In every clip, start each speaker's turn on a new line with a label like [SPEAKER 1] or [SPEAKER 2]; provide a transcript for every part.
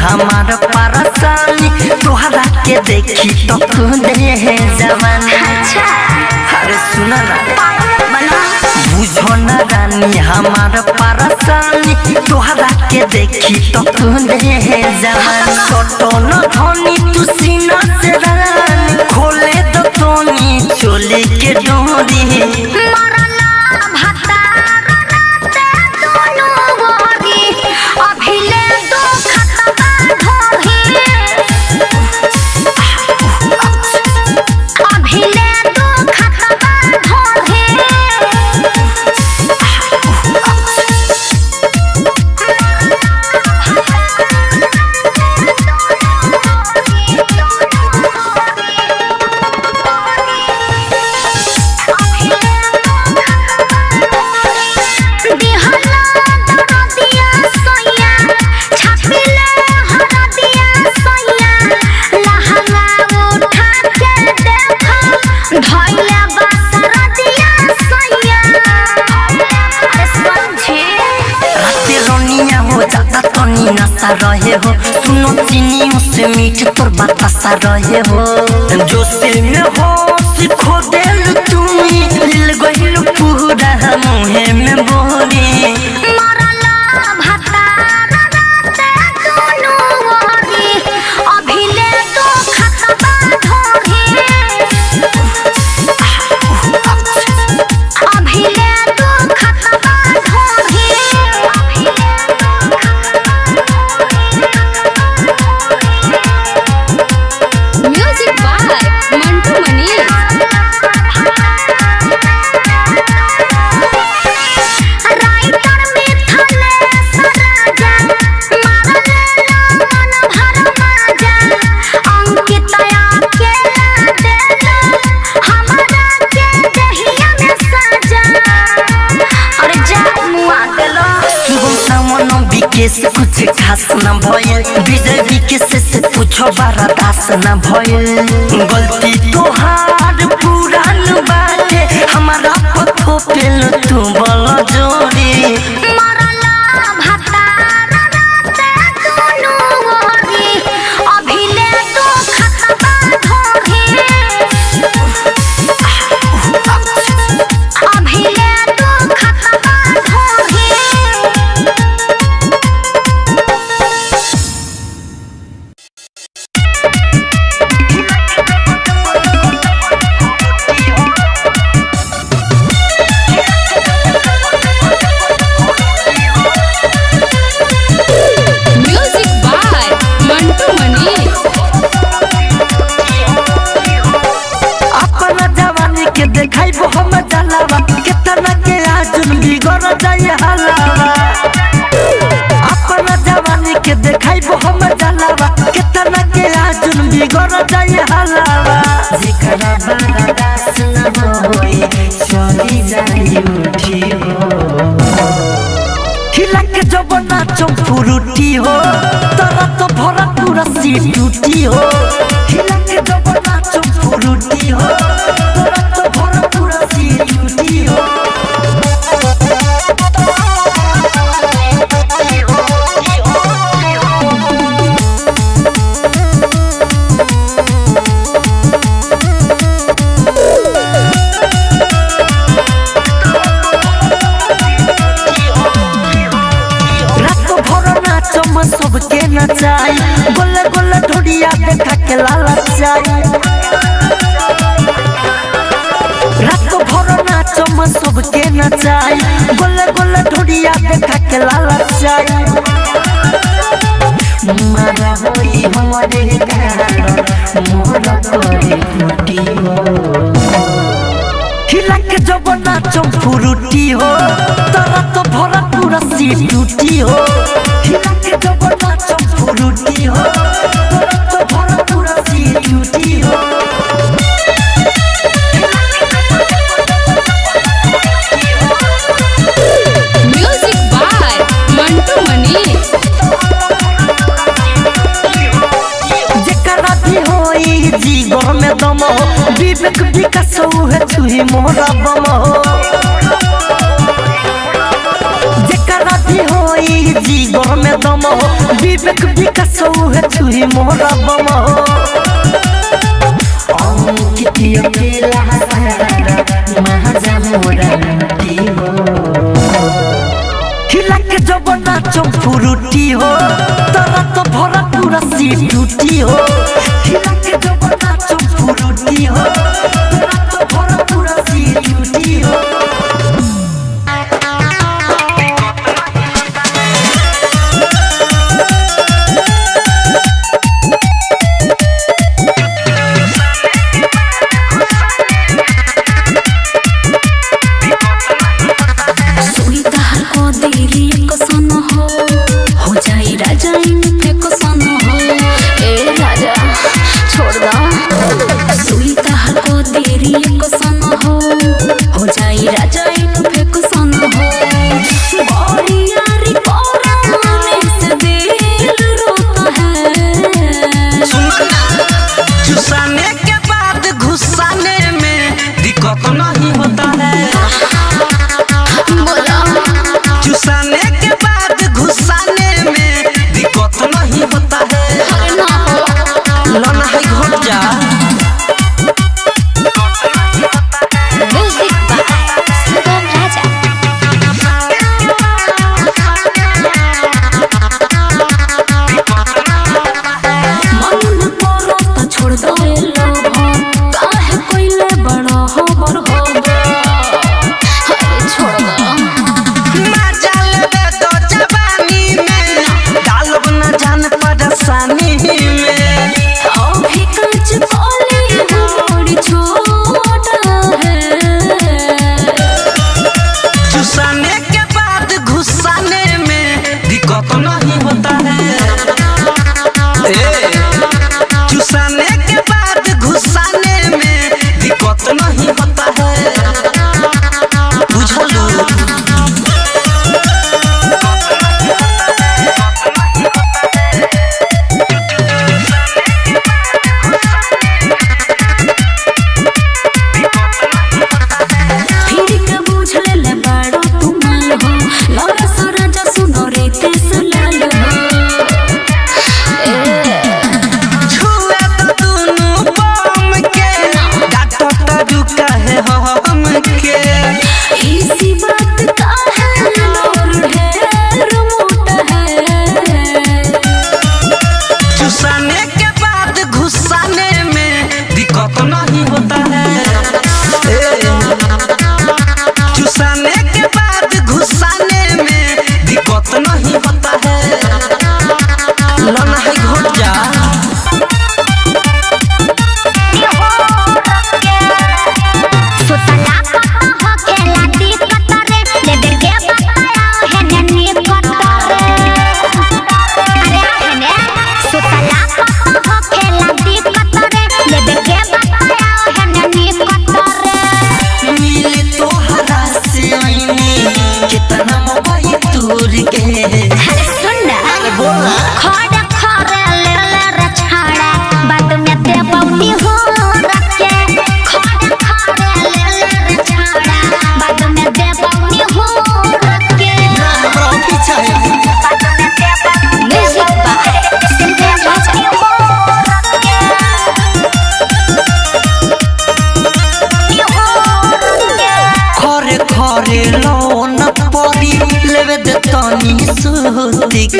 [SPEAKER 1] हमार परेशानी तोहरा के देखी तो दे जवानी। अरे सुना ना बुझो ना रानी हमार परेशानी तोहरा के देखी तो दे जवानी। छोटो न धनी तू सीना से रानी खोले तो तोनी चोली के डोरी नशा रहे हो सुनो चीनी से मीठ तोर बतासा रहे हो जो से में हो सिखो दिल तुम्ही दिल गइल पूरा मुहे में बोरी से कुछ खास न भइल विजय विकेश से पूछो बारा दास न भइल गलती तोहार पुरान बाटे हमारा पथो पेल तू बल जोड़ी फुरुटी हो तोरा तो भरा पूरा सी टूटी हो हिला के जब नाचो फुरुटी हो तोरा तो भरा पूरा सी टूटी हो सबके नचाई गोले गोले ढोडिया देखा के लालचाई रात भर नाचो म सबके नचाई गोले गोले ढोडिया देखा के लालचाई मारा होई हमारे गाना मोर करे फुटी हो हिला के जब नाचो फुरुटी हो तोरा तो भरा पूरा सी टूटी हो हिला के जब नाचो फुरुटी हो तोरा तो भरा पूरा सी टूटी हो म्यूजिक बाय मंटू मनी जिगर में दम हो विवेक विकास है छुई मोरा बम हो जेकरा भी होई जिगर में दम हो विवेक विकास है छुई मोरा बम हो अंकित अकेला सारा महाजा मोरा लूटी हो हिला के जब नाचम फुरुटी हो तोरा तो भरा पूरा सीट टूटी हो हिला के जब नाचम फुरुटी हो तोरा तो भरा पूरा सीट टूटी हो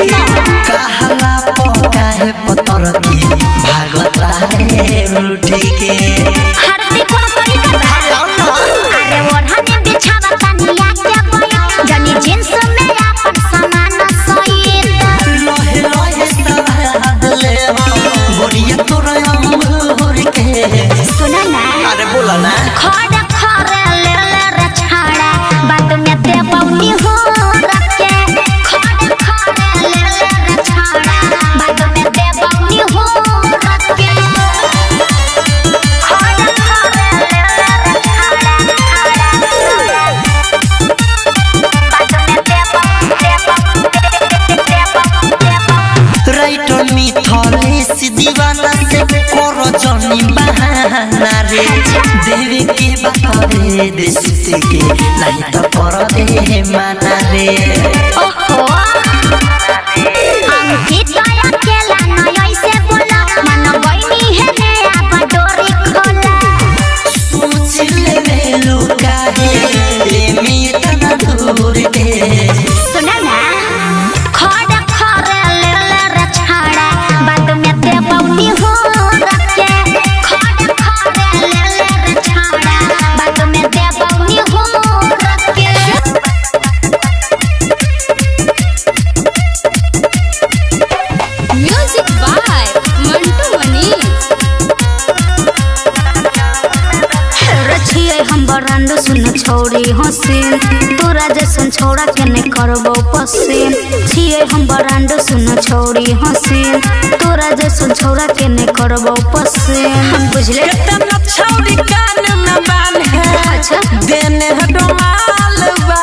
[SPEAKER 1] कहला पका है पतर की भागता है उठी के
[SPEAKER 2] हरदी कोन तरीका अरे ओढ़ने बिछावा तनिया के बोया जनी जींस में अपन सामान सोई
[SPEAKER 1] लोहे लोहे सवाद ले हो बोरिया तोरा अमर के
[SPEAKER 2] सुना ना
[SPEAKER 1] अरे बोला ना
[SPEAKER 2] खड़े खड़े ले ले रे छाड़ा बात में दे पौनी हो रखे खड़े खड़े ले ले रे छाड़ा बात में दे पौनी हो रखे खड़े खड़े ले ले रे छाड़ा बात में दे
[SPEAKER 1] राइटर मिथले सीधी दीवाना से करो जनी बहाना रे देवी के बातरे देश के नहीं तो करो दे माना रे
[SPEAKER 2] ओहो अंकित दया केला न ऐसे बोला मन गईनी है ने अब डोरी खोला
[SPEAKER 1] सोच ले लुका है ले मिया दूर दे
[SPEAKER 2] सुना ना खड़ा खरे ले रे छाड़ा बाद में दे बौनी हो रखे खड़ा खरे ले रे छाड़ा बाद में दे बौनी हो रखे
[SPEAKER 3] म्यूजिक बाय मंटू मनीष
[SPEAKER 2] रचिए हम बरांडो सुन छोड़ी हसीन तोरा जैसन छोड़ा के ने करबो पसीन छिए हम बरांडो सुन छोड़ी हसीन तोरा जैसन छोड़ा के ने करबो पसीन हम बुझले
[SPEAKER 1] कितना छौरी कान में बान है
[SPEAKER 2] अच्छा
[SPEAKER 1] देने हटो माल बा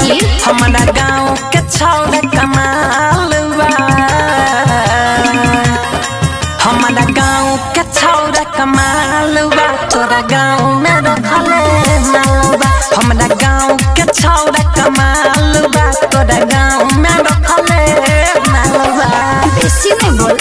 [SPEAKER 2] की
[SPEAKER 1] हमारा गाँव के छौरा कमाल बा हमारा गाँव के छौरा कमाल बा तोरा गाँव में रखले माल बा हमारा गाँव के छौरा कमाल बा तोरा गाँव में रखले माल बा
[SPEAKER 2] बेसी नहीं बोल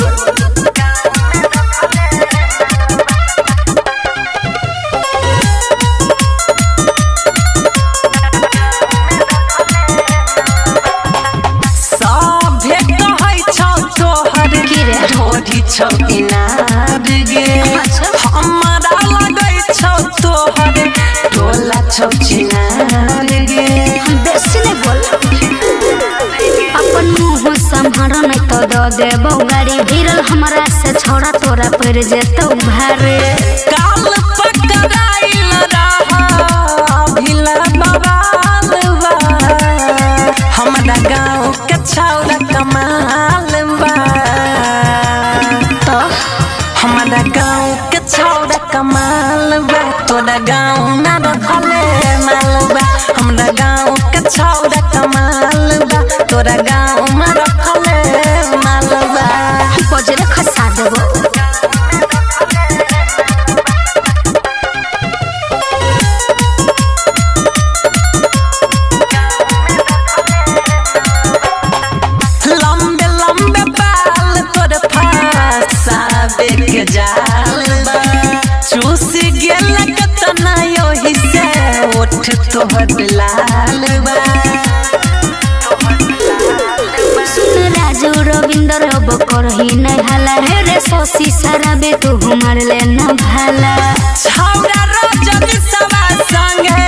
[SPEAKER 1] सभे कहै छौ तोहर
[SPEAKER 2] की रे
[SPEAKER 1] ढोरी छौ इनार गे
[SPEAKER 2] अच्छा
[SPEAKER 1] हमारा लगै छौ तोहर टोला छौ चिनार गे
[SPEAKER 2] बेसी नहीं बोल अपन मुंह संभार नहीं तो दो देबो गाड़ी भिरल हमरा से छोड़ा तोरा पर जेतौ भारे
[SPEAKER 1] काल पकड़ाइल रहा भिला बवाल बा हमारा गाँव के छौरा कमाल बा
[SPEAKER 2] तो
[SPEAKER 1] हमारा गाँव के छौरा कमाल बा तोरा गाँव में रखले माल बा हमारा गाँव के छौरा कमाल बा तोरा गाँव में रखले माल बा
[SPEAKER 2] बजरे खसा देबो
[SPEAKER 1] लंबे लंबे बाल तोर फसाबे के जाल बा चूस गेल कतना योही से ओठ तोहर लाल बा
[SPEAKER 2] सुन राजू रविंदर अब करही नहीं हाला हे रे सोसी सराबे तू हमार ले न भाला
[SPEAKER 1] छौरा रजनी सवा संगे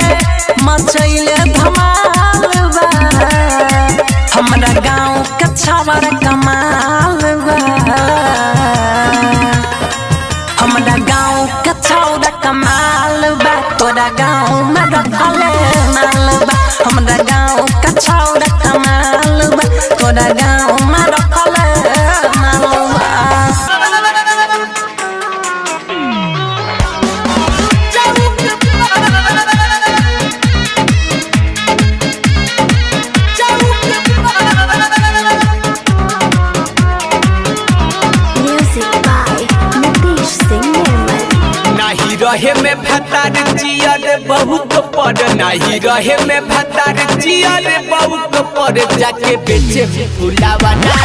[SPEAKER 1] मचैले धमाल बा हमरा गाँव के छौरा कमाल बा हमरा गाँव के छौरा कमाल बा तोरा गाँव में रखले माल बा हमरा गाँव के छौरा कमाल बा तोरा गाँव में रखले माल बा
[SPEAKER 2] म्यूजिक बाय नितीश सिंह निर्मल
[SPEAKER 4] नाही रहे में भतार जिया रे बहुत पर नाही रहे में भतार जिया रे बहुत पर जाके बेचे फुलावाना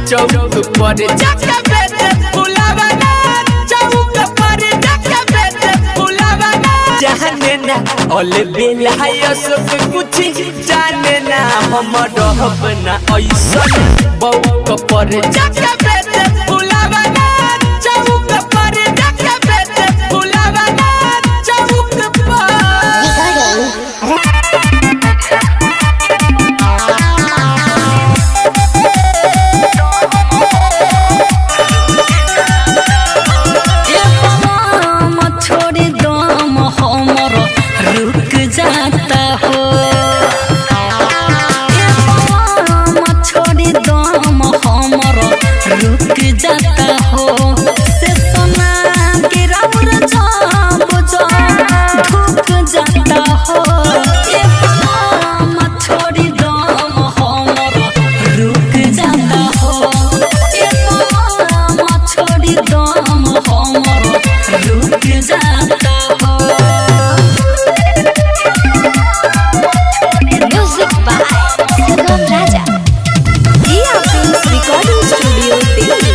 [SPEAKER 4] चौक पर जाके बेचे फुलावाना चौक पर जाके बेचे फुलावाना जाने ना ऑल बेला है सब कुछ जाने ना हम रहब ना ऐसा बहुत पर जाके बेचे फुलावाना चौक पर जाके बेचे फुलावाना चौक पर
[SPEAKER 1] ए पलम छोड़ दम हमर रुक जाता हो ए पलम छोड़ दम हमर रुक दम हमर रुक जाता हो।
[SPEAKER 3] म्यूजिक बाय सुगम राजा। जिया फिल्म्स रिकॉर्डिंग स्टूडियो दिल्ली।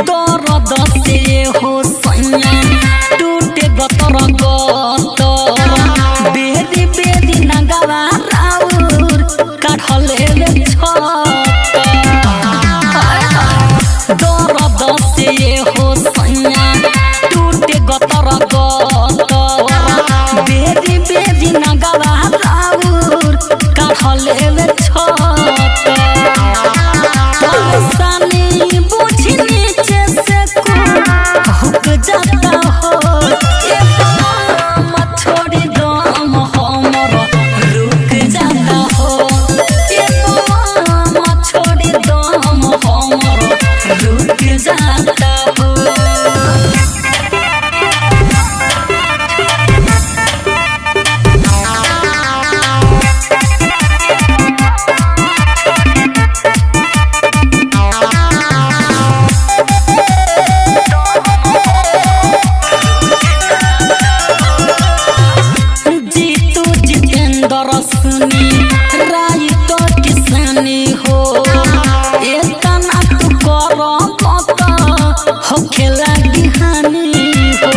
[SPEAKER 1] दर्द से हो सैया टूटे गतर गतर बेदी बेदी नगवा राउर काढ़ले दर्द से हो सैया टूटे गतर गतर बेदी बेदी नगवा राउर काढ़ले परेशानी बुझी नीचे से हुक जाता हो। ये दम छोड़ी दम हमर रुक जाता हो। ये दम छोड़ी दम हमर रुक जाता हो। जीतू जितेंद्र सुनी राय तो किसानी हो। एतना तू कर मत हो खेला बिहानी हो।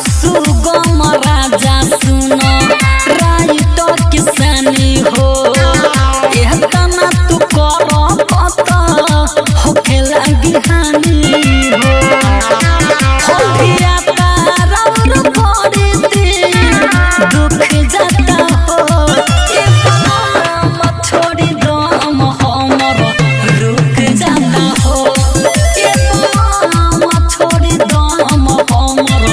[SPEAKER 1] सुगम राजा सुन राय तो किसानी हो। एतना तू कर मत हो खेला बिहानी हो। हो गया तारौर बड़ी दिन दुख जाता हो। ये दम छोड़ी दम हमर रुक जाता हो। ये दम छोड़ी दम हमर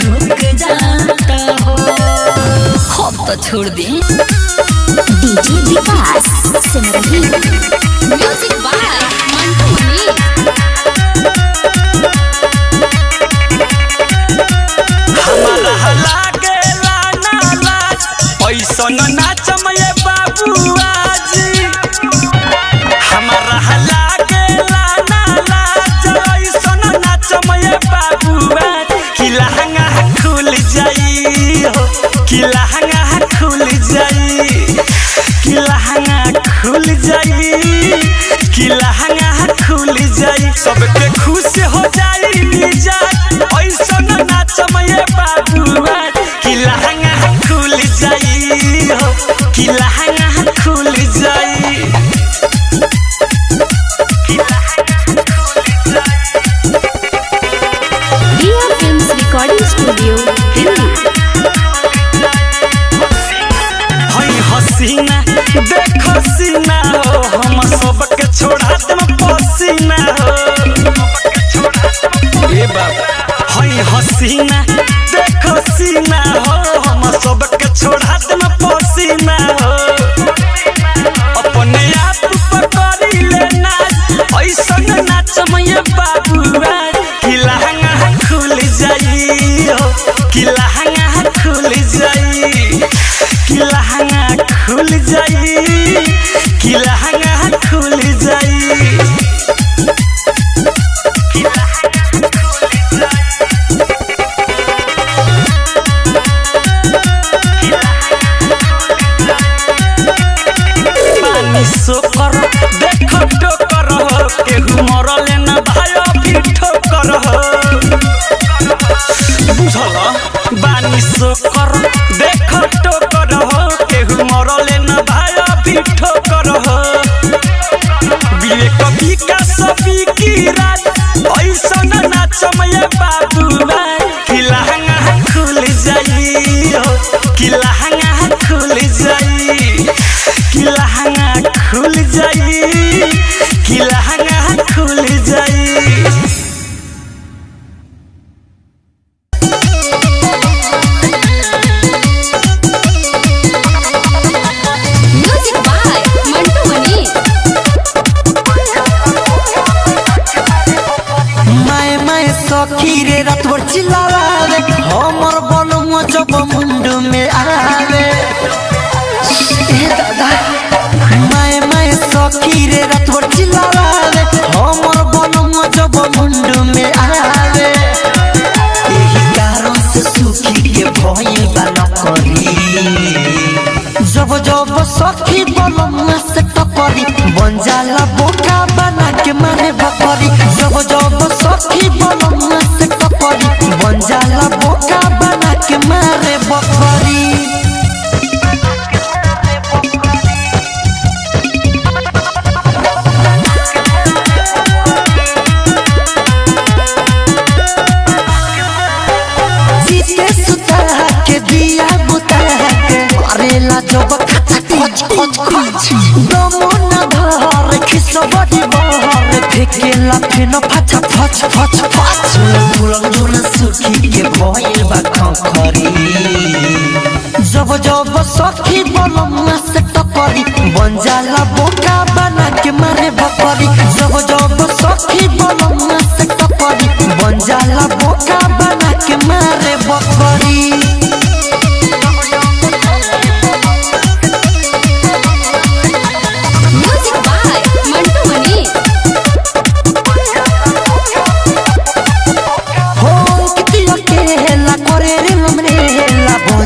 [SPEAKER 1] रुक जाता हो। अब तो छोड़ दी।
[SPEAKER 2] DJ Vikas Simrahi.
[SPEAKER 3] Music by Mantu Mani.
[SPEAKER 4] हमारा लागेला ना लाज ऐसन नाचमये बाबू आज। हमारा लागेला ना लाज ऐसन नाचमये बाबू आज। कि लहंगा खुल जाई हो, कि लहंगा खुल जाई, कि लहंगा खुल जाई, कि लहंगा खुल जाई। सबके खुश हो जाई मिजाज ऐसन नाचमये बाबू आज। कि लहंगा खुल जाई हो, कि लहंगा खुल जाई, कि लहंगा खुल जाई।
[SPEAKER 3] जिया फिल्म्स रिकॉर्डिंग स्टूडियो दिल्ली।
[SPEAKER 4] हई हसीना देखो सीना हो, हम सबके छोड़ा देम पसीना हो। ए बाबा हई हसीना देखो सीना हो, हम सबके छोड़ा देम पसीना हो। अपने आप पर करी ले नाच ऐसन नाचमये बाबू आज। कि लहंगा खुल जाई हो, कि लहंगा खुल जाई, कि लहंगा खुल जाई, कि लहंगा खुल जाई, कि लहंगा खुल जाई, कि लहंगा पानी सोकर देखो टोकर हो। केहू मरले ना भाई भी ठोकर हो। बुझल बानी सोकर देखो टोकर हो। केहू मरले ना भाई भी ठोकर हो। विवेक विकास की रात ऐसन नाचमये बाबू आज। कि लहंगा खुल जाई हो, कि लहंगा खुल जाई, कि लहंगा खुल जाई, कि लहंगा खुल जाई।
[SPEAKER 3] म्यूजिक बाय मंटू मनी।
[SPEAKER 1] मैं सखी रे रतवर चिल्लावे हमर बलुआ जब मुंड में आवे। ए दादा मैं सखी रे बन जाला बोका बना के मारे बकरी जब जब सखी बलमुआ से टकरी बन जाला बोका बना के मारे बकरी दिया बुता के करेला जब खच खच खच दमन भर खिसबड़ी बहर फेकेला फेन फच फच फच फच पुरन दुन सुखी के भइल बा खखरी जब जब सखी बलमुआ से टकरी बन जाला बोका बना के मारे बकरी जब जब सखी बलमुआ से टकरी बन जाला बोका बना के मारे बकरी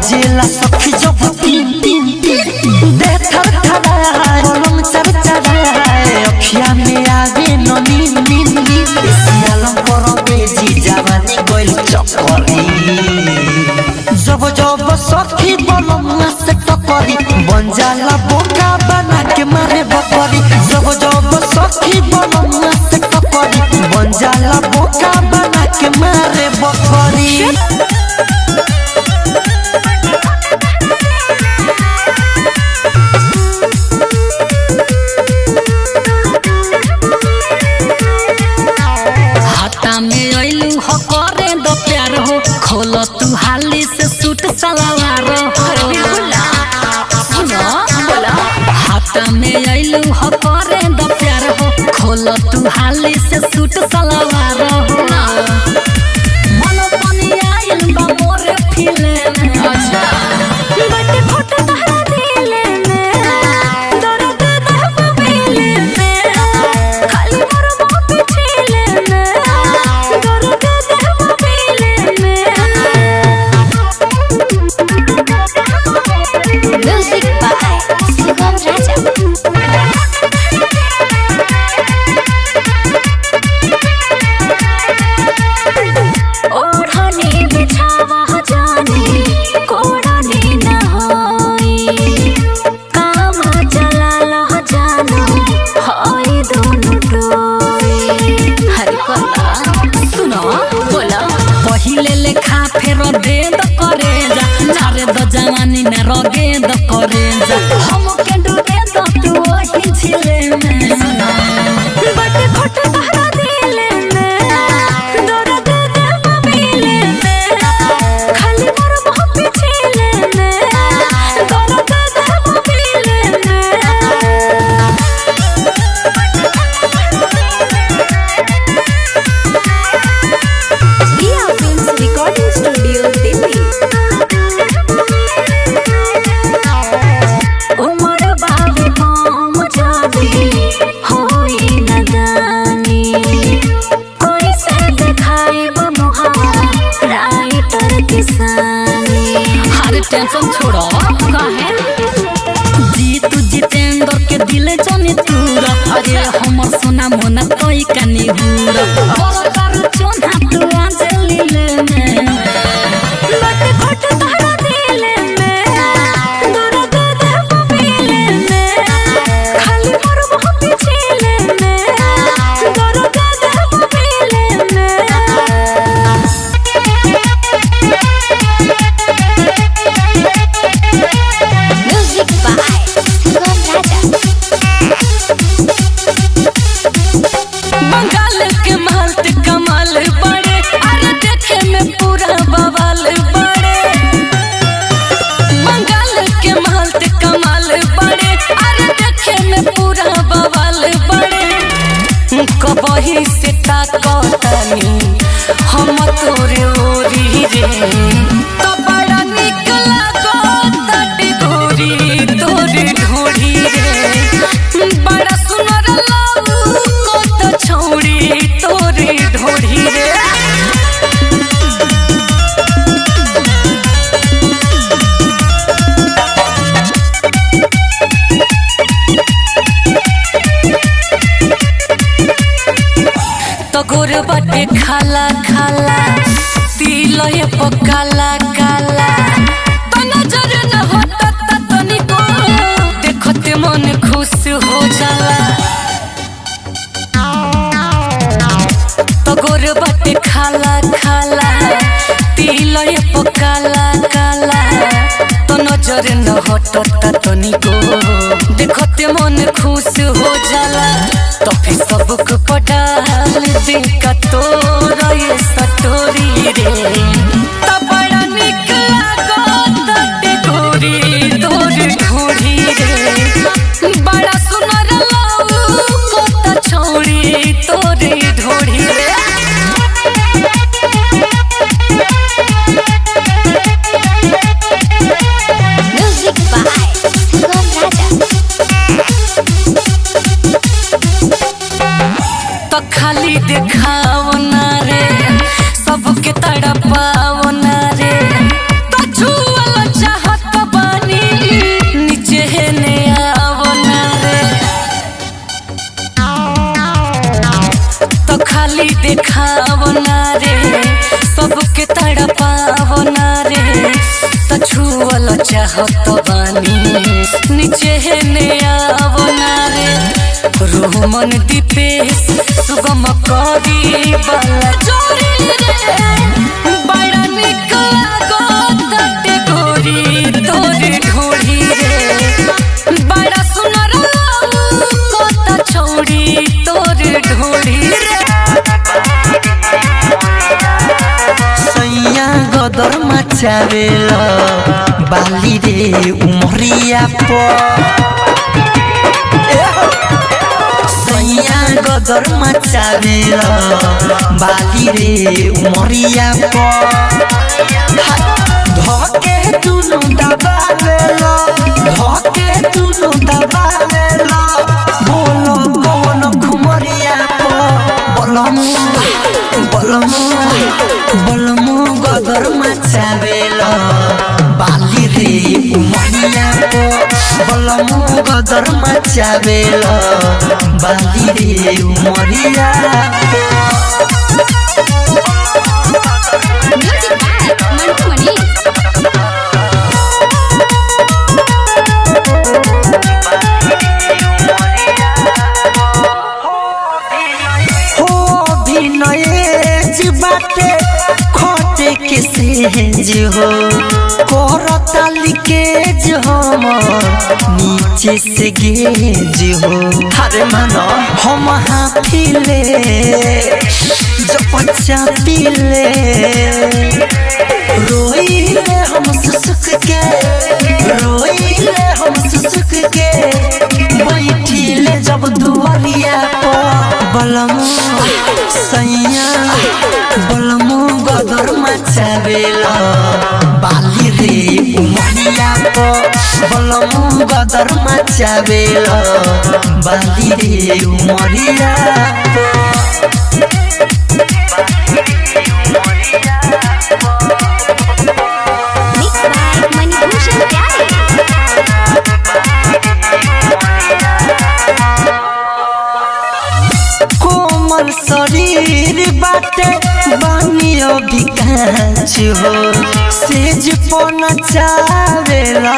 [SPEAKER 1] जेला सखी जब तीन तीन तीन दे थर थराए कलम चर चराए अखिया में आवे न नीन नीन नीन सियालम पर बेजी जवानी गोइल चक्करी जब जब सखी बलमुआ से टकरी बन जाला बोका बना के मारे बकरी जब जब सखी बलमुआ से टकरी बन जाला बोका बना के मारे बकरी खोल तू हाली से सूट सलवार सुनो हाथ में अइलू हो करे द प्यार हो खोल तू हाली से सूट सलवार मन पानी आइल बा मोरे फिले अच्छा बट फोट तहरा दिले में दर्द दहब मिले में खाली मोर बाप छीले में दर्द दहब मिले में
[SPEAKER 2] Music by Sugam Raja. ओढ़नी बिछावा जानी कोड़नी न होई काम चला लह जानो होई दोनों डोई हर कोला सुनो बोला पहिले लेखा फेर दे द करे जा चारे द जवानी में रगे द करे जा हम के डूबे द तू वही झिले में बट घट तहरा दिले में दर्द दम मिले में खाली मोर मोह पिछले में दर्द दम मिले
[SPEAKER 3] Dia Films Recording Studio Delhi.
[SPEAKER 2] उमर बाबू हम जानी होई नदानी कोई से दिखाई मुहावा राइटर किसानी
[SPEAKER 1] हर टेंशन छोड़ो
[SPEAKER 2] कहे
[SPEAKER 1] जीतू जितेंद्र के दिल जाने तूरा अरे हमर सोना मोना तोई कनी हुरा
[SPEAKER 2] और कर चोना तू अंजलि ले में बट घट तहरा दिले में दर्द दहब मिले में खाली मोर मोह पिछले में दर्द दहब मिले में Music by Sugam Raja.
[SPEAKER 1] Bengal के माल ते कमाल बड़े गोर बाटे खाला खाला तिल ये पकाला काला तो नजर न होता तनिको देखते मन खुश हो जाला तो गोर बाटे खाला खाला तिल ये पकाला काला तो नजर न होता तनिको देखते मन खुश हो जाला तो फिर सबको पटाल दे का तोरा ये सटोरी रे तो बड़ा निक लागत गोरी तोर ढोरी रे बड़ा सुनर लौकत छोड़ी तोर ढोरी रे
[SPEAKER 2] म्यूजिक बाय सुगम राजा।
[SPEAKER 1] तो खाली देखाओ ना रे सबके तड़पाओ ना रे तो छुअल चाहत बानी नीचे ने आओ ना रे तो खाली देखाओ ना रे सबके तड़पाओ ना रे तो छुअल चाहत बानी नीचे ने आओ ना रे रोमन दीपेश सुगम करी बाला चोरी रे बड़ा निक लागत गोरी तोर ढोरी रे बड़ा सुनर लौकत छोड़ी तोर ढोरी रे सैया गदर मचावेला बाली रे उमरिया सैया गदर मचावेला बाली रे उमरिया धके दुनु दबावेला धके दुनु दबावेला बोलो कौन घुमरिया बोलमु बोलमु बोलमु गदर मचावेला बाली रे उमरिया बोलमु गदर मचावेला बाली रे उमरिया
[SPEAKER 2] म्यूजिक बाय मंटू मनी।
[SPEAKER 1] हो विनय बाटे खोटे के सेज हो कोरता लिकेज हम नीचे से गेज हो हरे मानो हम हाफिले जो पच्चा पीले रोइले हम सुसुक के रोइले हम सुसुक के बैठिले जब दुआरिया बलमु सैया बलमु गदर मचावेला बाली रे उमरिया बलमु गदर मचावेला बाली रे उमरिया
[SPEAKER 2] मिक्स बाय मणिभूषण प्यारे।
[SPEAKER 1] कोमल शरीर बाटे बानियो विकास हो सेज पन चावेला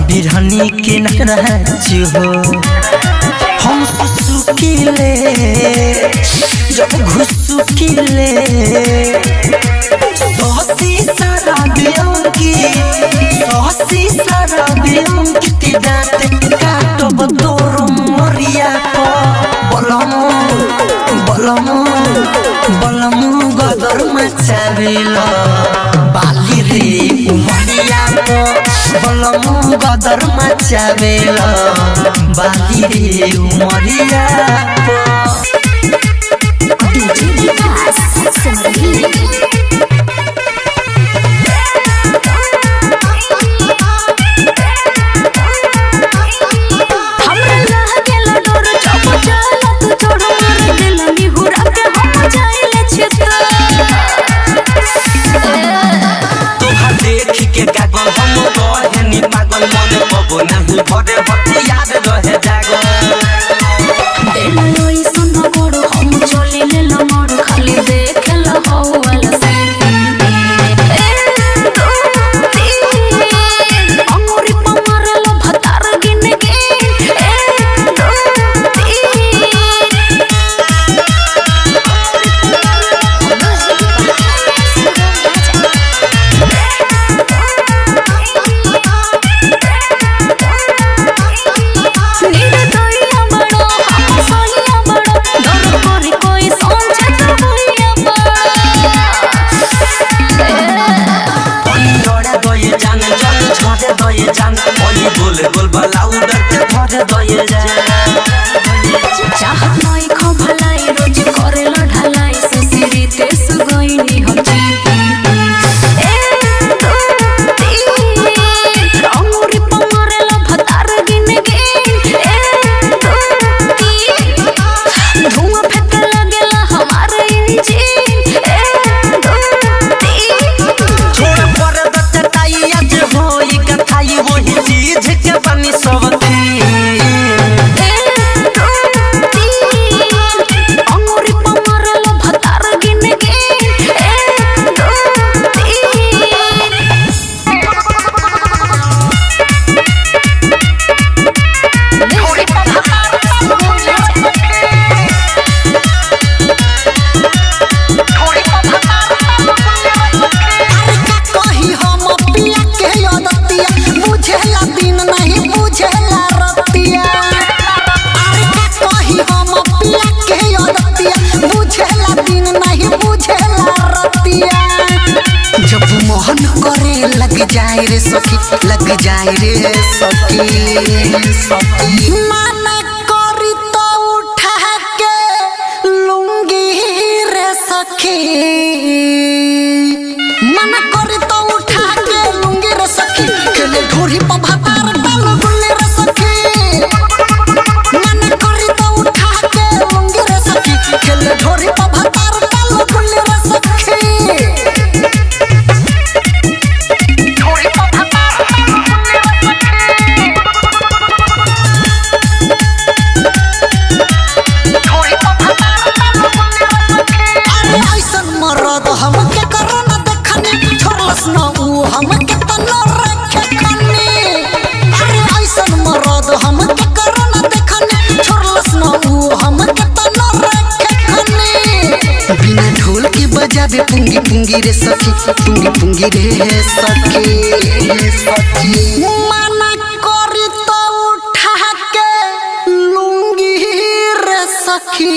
[SPEAKER 1] बिरहनी के नाच हो हम सुसुकिले जब घुसुकिले सोसी सारा बियंकी सोसी सारा बियंकी दांत काटो बदोर मरिया बोलमु बोलमु बोलमु गदर मचावेला बाली रे उमरिया बोलमु गदर मचावेला बाली रे उमरिया
[SPEAKER 2] डीजे विकास संगीत।
[SPEAKER 3] हमरा लह गेला डोर चप चला तू छोड़ मार दिल निहुरा के हम जाइले छित
[SPEAKER 1] तोहार देख के कागल हम रहे नि पागल मन पबो नहीं भरे हथियार रहे जागल
[SPEAKER 3] दिल रोई सुन गोर
[SPEAKER 1] जाए रे सखी लग जाए रे सखी
[SPEAKER 5] माना करी तो उठा के लूंगी रे सखी माना करी तो उठा के लूंगी रे सखी खेले ढोरी पर भातार डाल गुल्ली रे सखी माना करी तो उठा के लूंगी रे सखी खेले ढोरी पर भातार डाल गुल्ली रे सखी मरद हमके करना देखनी छोड़लस न ऊ हमके तनो रखे खनी अरे ऐसन मरद हमके करना देखनी छोड़लस न ऊ हमके तनो रखे खनी
[SPEAKER 1] बिना ढोल के बजावे पुंगी पुंगी रे सखी पुंगी पुंगी रे सखी
[SPEAKER 5] माना करी तो उठा के लूंगी रे सखी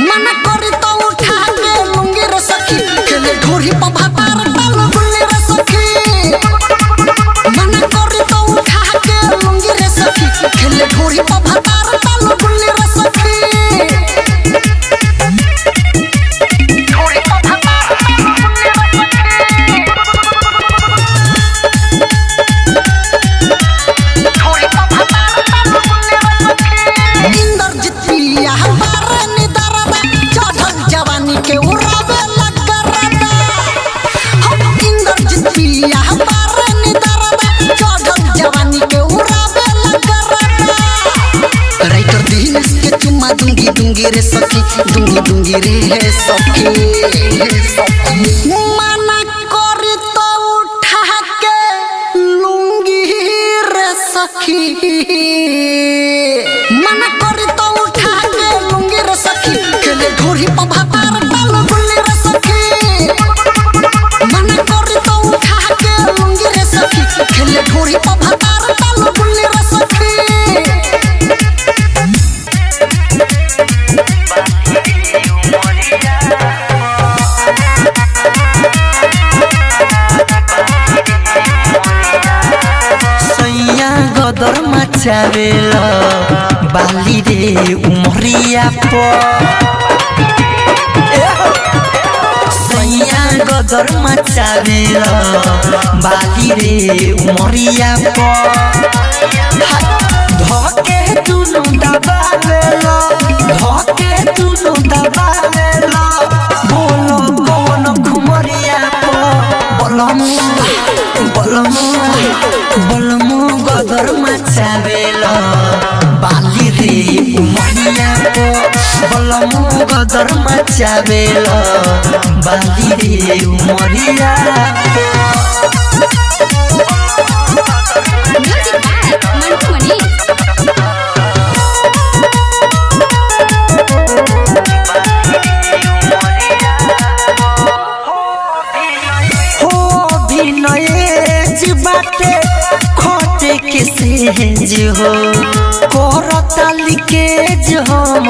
[SPEAKER 5] माना करी तो उठा के लूंगी रे सखी खेले ढोरी पर भातार डाल गुल्ली रे सखी माना करी तो उठा के लूंगी रे सखी खेले ढोरी पर भातार डाल गुल्ली रे सखी के उड़ावे लगरदा हम इंद्रजीत पिया बारे निदरदा चढ़ल जवानी के उड़ावे लगरदा
[SPEAKER 1] राइटर दिनेश के चुम्मा दूंगी दूंगी रे सखी दूंगी रे सखी
[SPEAKER 5] माना करी तो उठा के लूंगी रे सखी माना करी तो उठा के लूंगी रे सखी खेले ढोरी पर भातार डाल गुल्ली रे सखी माना करी तो उठा के लूंगी रे सखी खेले ढोरी पर भातार डाल गुल्ली रे सखी
[SPEAKER 1] सैया गदर मचावेला बाली रे उमरिया सैया गदर मचावेला बाली रे उमरिया धके दुनु दबावेला धके दुनु दबावेला बोलो कौन घुमरिया बलमु गदर मचावेला बाली रे उमरिया बलमु गदर मचावेला बाली रे उमरिया
[SPEAKER 3] म्यूजिक बाय मंटू मनी
[SPEAKER 1] बाटे खोटे के सेज हो कोरता लिकेज हम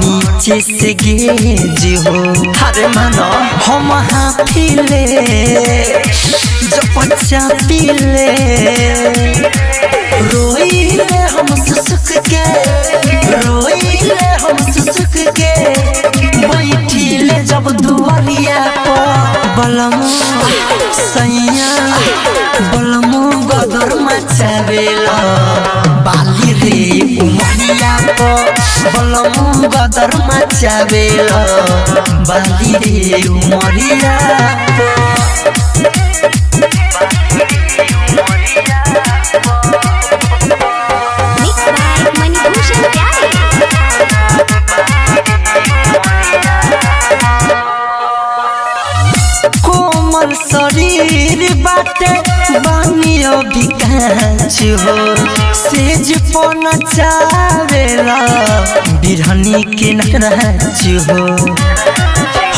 [SPEAKER 1] नीचे से गेज हो हरे मानो हम हाफिले जो पच्चा पीले रोइले हम सुसुक के रोइले हम सुसुक के बैठिले जब दुआरिया बलमु सैया बलमु गदर मचावेला बाली रे उमरिया बलमु गदर मचावेला बाली रे उमरिया
[SPEAKER 3] मिक्स बाय मणिभूषण प्यारे
[SPEAKER 1] कोमल शरीर बाटे बानियो विकास हो सेज पन चावेला बिरहनी के नाच हो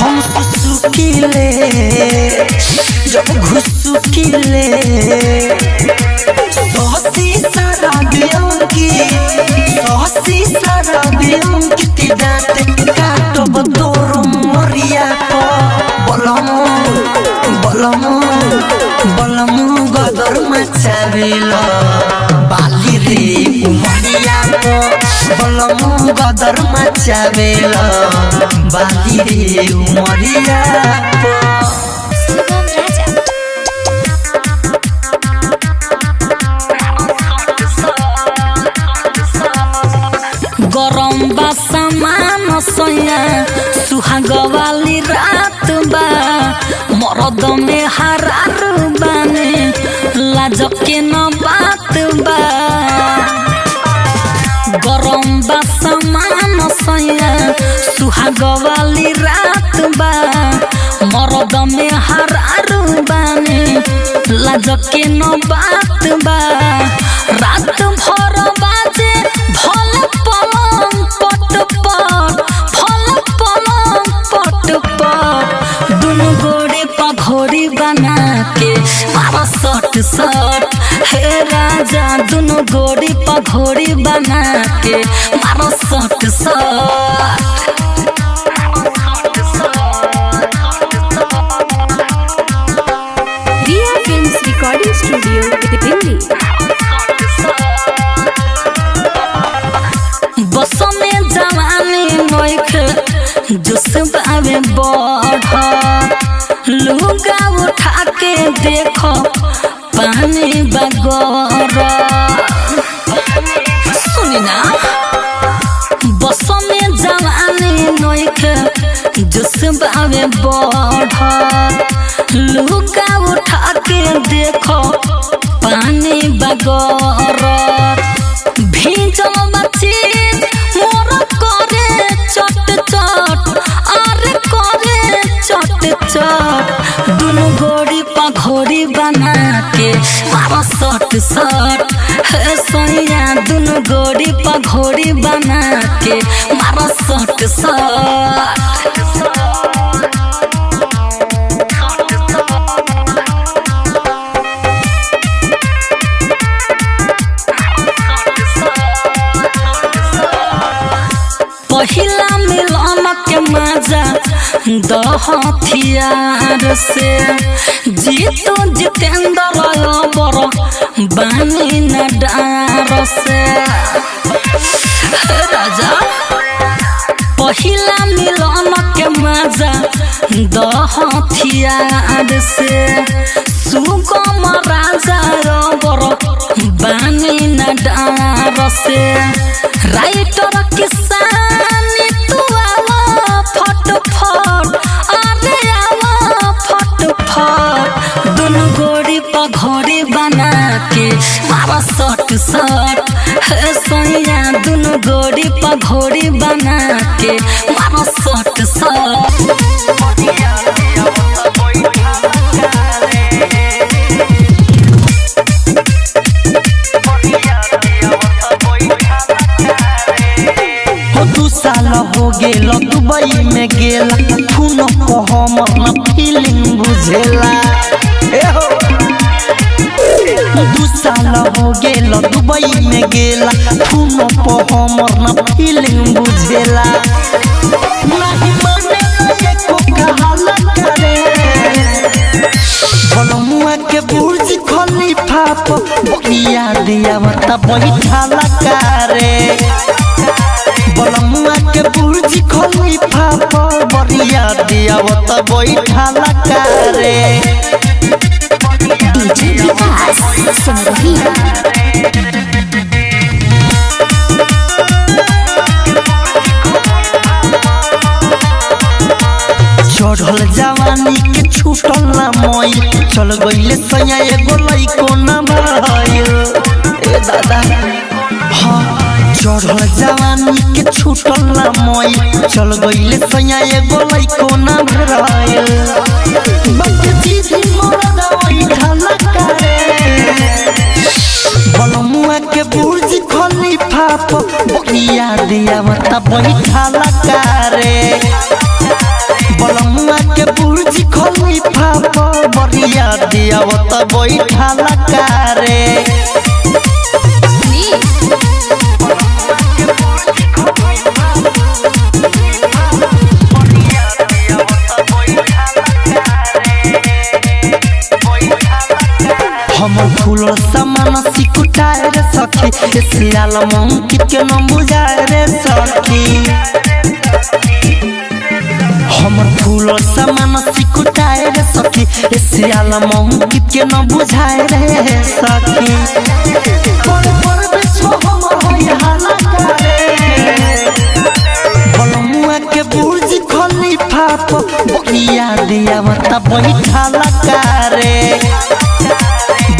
[SPEAKER 1] हम सुसुकिले जब घुसुकिले सोसी सारा बियंकी दाँत काटब तोर मरिया बलमु मचावेला बाली रे उमरिया को बलम गदर मचावेला बाली रे उमरिया को
[SPEAKER 2] सुगम राजा
[SPEAKER 3] गरम बा समान सैया सुहाग वाली रात बा मरद में हरार बाने लाज के न बात बा गरम बा समान सैया सुहाग वाली रात बा मरद में हरार बाने लाज के न बात बा रात भर बाजे भल पलंग पट पट भल पलंग पट पट दुनु गोड़े पघोड़ी बना के मारा सट सट हे राजा दुनु गोड़ी पघोड़ी बना के मारा सट सट
[SPEAKER 6] रिया फिल्म्स रिकॉर्डिंग स्टूडियो दिल्ली।
[SPEAKER 3] बस में जवानी नोख जुस बावे बढ़ लुगा उठा के देखो पानी बगर सुनी ना बस में जवानी नोख जुस बावे बढ़ लुगा उठा के देखो पानी बगर भीजल बची मोर करे चट चट अरे करे चट चट दुनु गोड़ी पघोड़ी बना के मारा सट सट हे सैया दुनु गोड़ी पघोड़ी बना के मारा सट सट पहिला मिलन के मजा दहथियार से जीतो जितेंद्र बर बानी न डार से राजा पहिला मिलन के मजा दहथियार से सुगम राजा बर बानी न डार से राइटर किसानी तू आवा फट फट अरे आवा फट फट दुनु गोड़ी पघोड़ी बना के मारा सट सट हे सैया दुनु गोड़ी पघोड़ी बना के मारा सट सट
[SPEAKER 1] साल हो गेल दुबई में गेला खून को हमर न फीलिंग बुझेला ए हो 2 साल हो गेल दुबई में गेला खून को हमर न फीलिंग बुझेला नहीं माने एको कहाला करे बनमुआ के बुर्ज खलीफा पर बकिया दिया मत बैठाला करे बनमुआ के बुर्ज खलीफा पर बरिया दियावत बैठाला करे
[SPEAKER 2] डीजे विकास संगीत
[SPEAKER 1] चढ़ल जवानी के छूटल ना मई चल गईले सैया एगो लइको ना भइल ए दादा हाँ चढ़ल जवानी के छूटल ना मई चल गईले सैया एगो लइको ना भइल बक जीदी मरद ओइ ढाला करे बनमुआ के बुर्ज खलीफा पर बकिया दिया मत बैठाला करे बनमुआ के बुर्ज खलीफा पर बरिया दियावत बैठाला करे हम फूल सामान सियाल अंकित के न बुझाए रे सखी हमर फूल समान सिकुटाए रे सखी सियाल अंकित के न बुझाए रे सखी पर विश्व हमर होय हाला करे बलमुआ के बुर्ज खलीफा पर बनिया दिया मत बैठाला करे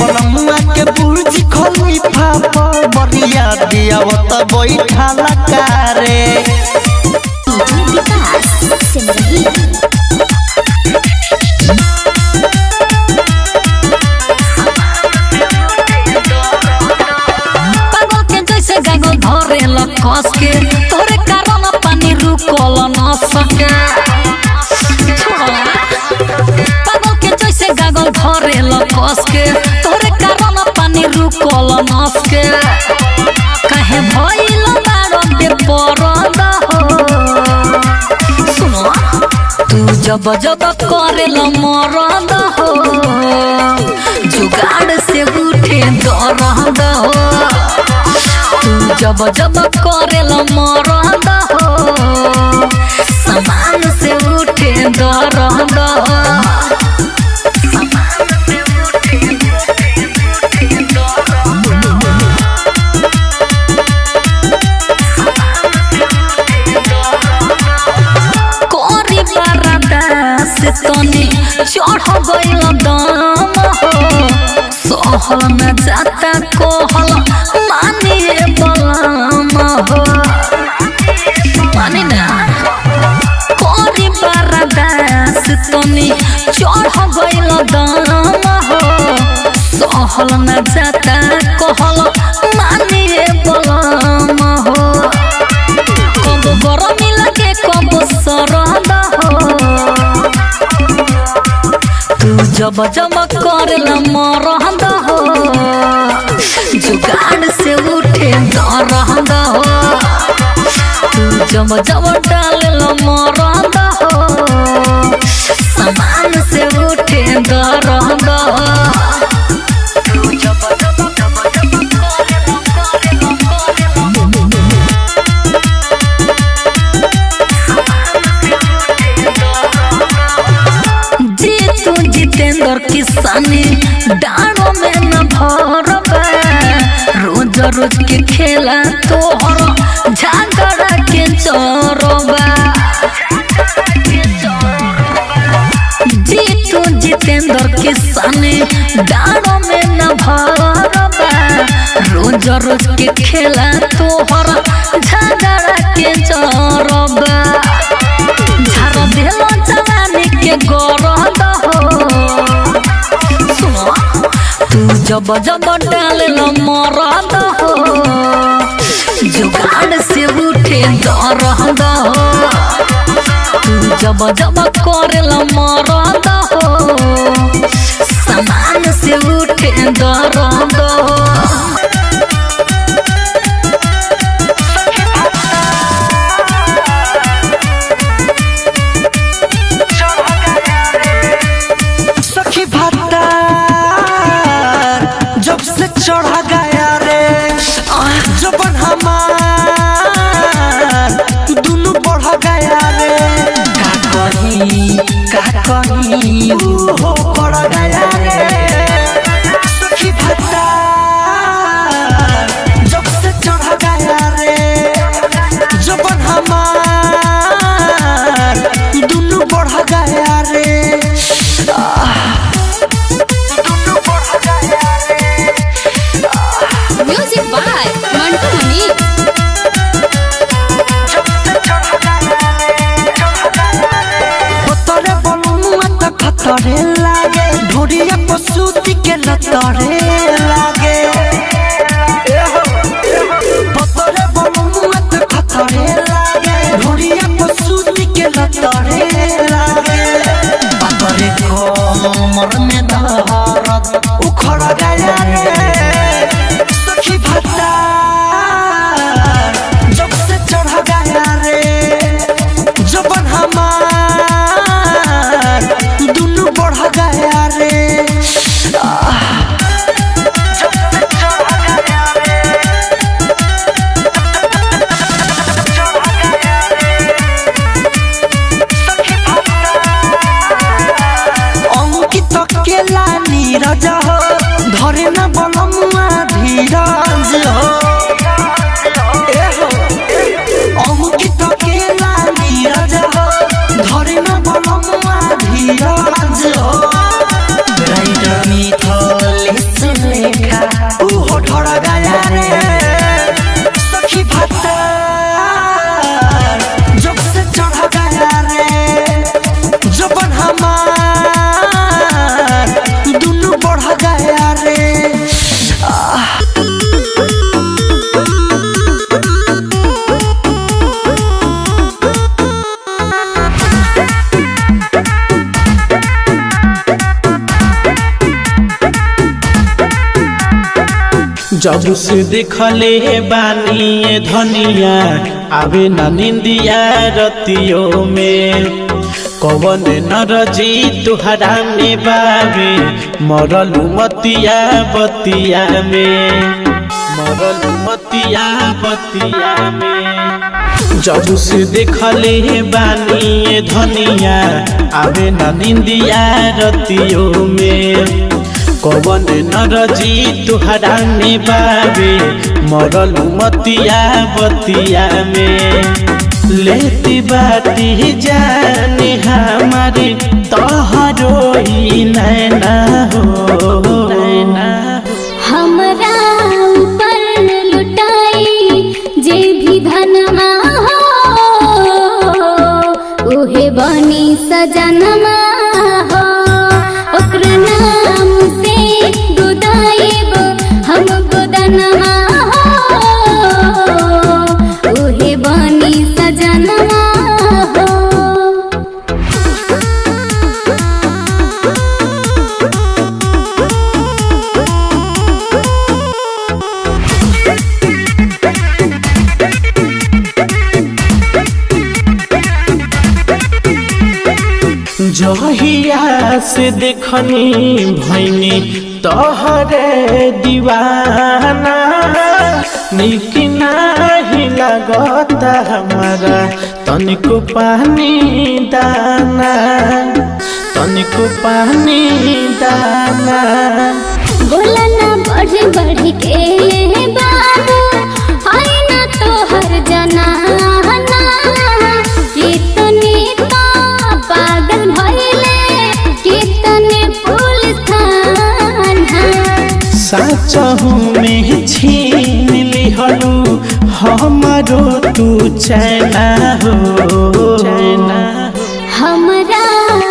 [SPEAKER 1] बलमुआ के बुर्ज खलीफा पर बनिया दिया मत बैठाला करे
[SPEAKER 2] विकास सिमरही
[SPEAKER 3] पागल के जैसे गागल धरे लकस के तोरे कारण पानी रुकल न सके पागल के जैसे गागल धरे लकस के तोरे कारण पानी रुकल न सके काहे भइल बारो बेपरद हो सुनो तू जब जब करेला मरद हो जुगाड़ से उठे दरद हो तू जब जब करेला मरद हो समान से उठे दरद हो कोरी बरदास तनी चढ़ गइल दम हो सहल न जाता कोहल मानिए बलम हो मानी ना कोरी बरदास तनी चढ़ गइल दम हो सहल न जाता कोहल मानिए बलम हो कब गरमी लगे कब सरद हो तू जब जब करेला मरद हो जुगाड़ से उठे दरद हो तू जब जब डालेला मरद हो समान से उठे दरद हो जीतू जितेंद्र किसानी डाँडों में न भरबा रोज रोज के खेला तोहर झगड़ा के चोरबा जीतू जितेंद्र किसानी डाँडों में न भरबा रोज रोज के खेला तोहर झगड़ा के चोरबा झाड़ देलो जवानी के गरद हो सुनो तू जब जब डालेलो मरद हो जुगाड़ से उठे दरद हो तू जब जब करेलो मरद हो समान से उठे दरद हो
[SPEAKER 1] सखी भत्ता जब से चढ़ा गया रे जबन हमार दुनू बढ़ गया रे का कहीं हो बढ़ गया रे सखी भत्ता जब से चढ़ा गया रे जबन हमार दुनू बढ़ गया रे
[SPEAKER 6] म्यूजिक बाय मंटू मनी
[SPEAKER 1] खतरे बलमुआ त खतरे लागे ढोरिया पशुति के लतरे लागे खतरे बलमुआ त खतरे लागे ढोरिया पशुति के लतरे लागे बातरे कोमर में दर्द उखड़ गया रे सखी भत्ता जब से चढ़ गया रे जबन हमार दुनू बढ़ गया रे
[SPEAKER 7] जब से देखले बानी धनिया आवे ना निंदिया रतियों में कवन नरजी तुहरा में बाबे मरलू मतिया बतिया में मरलू मतिया बतिया में जब से देखले बानी धनिया आवे ना निंदिया रतियों में कवन नरजी तुहरा में बाबे मरलू मतिया बतिया में लेती बाती जाने हमारे तोहरो ही नैना हो नैना
[SPEAKER 2] हमरा ऊपर लुटाई जे भी धनमा हो उहे बनी सजनमा हो ओकरा नाम से गोदाइब हम गोदनमा हो उहे बनी सजनमा हो
[SPEAKER 7] जहिया से देखनी भैनी तोहरे दीवाना निक नाही लगता हमारा तनिको पानी दाना तनिको पानी दाना
[SPEAKER 2] बोला ना बढ़ बढ़ के बाबू आई ना तो हर जनाना कितने तो पागल भइले कितने पुलिस थाना
[SPEAKER 7] साचहु में छीन लिहलू हमारो तू चैना हो चैना
[SPEAKER 2] हमरा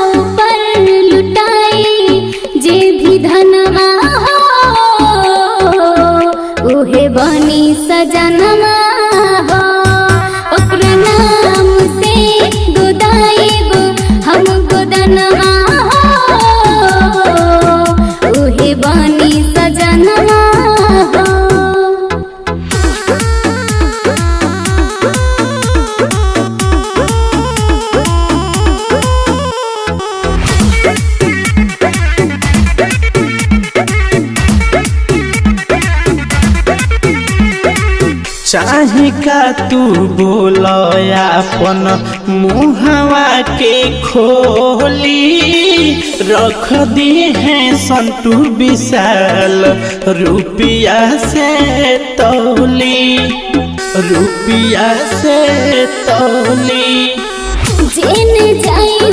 [SPEAKER 2] ऊपर लुटाई जे भी धनमा हो उहे बनी सजनमा हो ओकरा नाम से गोदाइब हम गोदनमा हो उहे बनी सजनमा हो
[SPEAKER 7] चाहे का तू बोलया अपन मुहवा के खोली रख दी है संतू विशाल रुपिया से तौली रुपिया से तौली
[SPEAKER 2] जेन जाई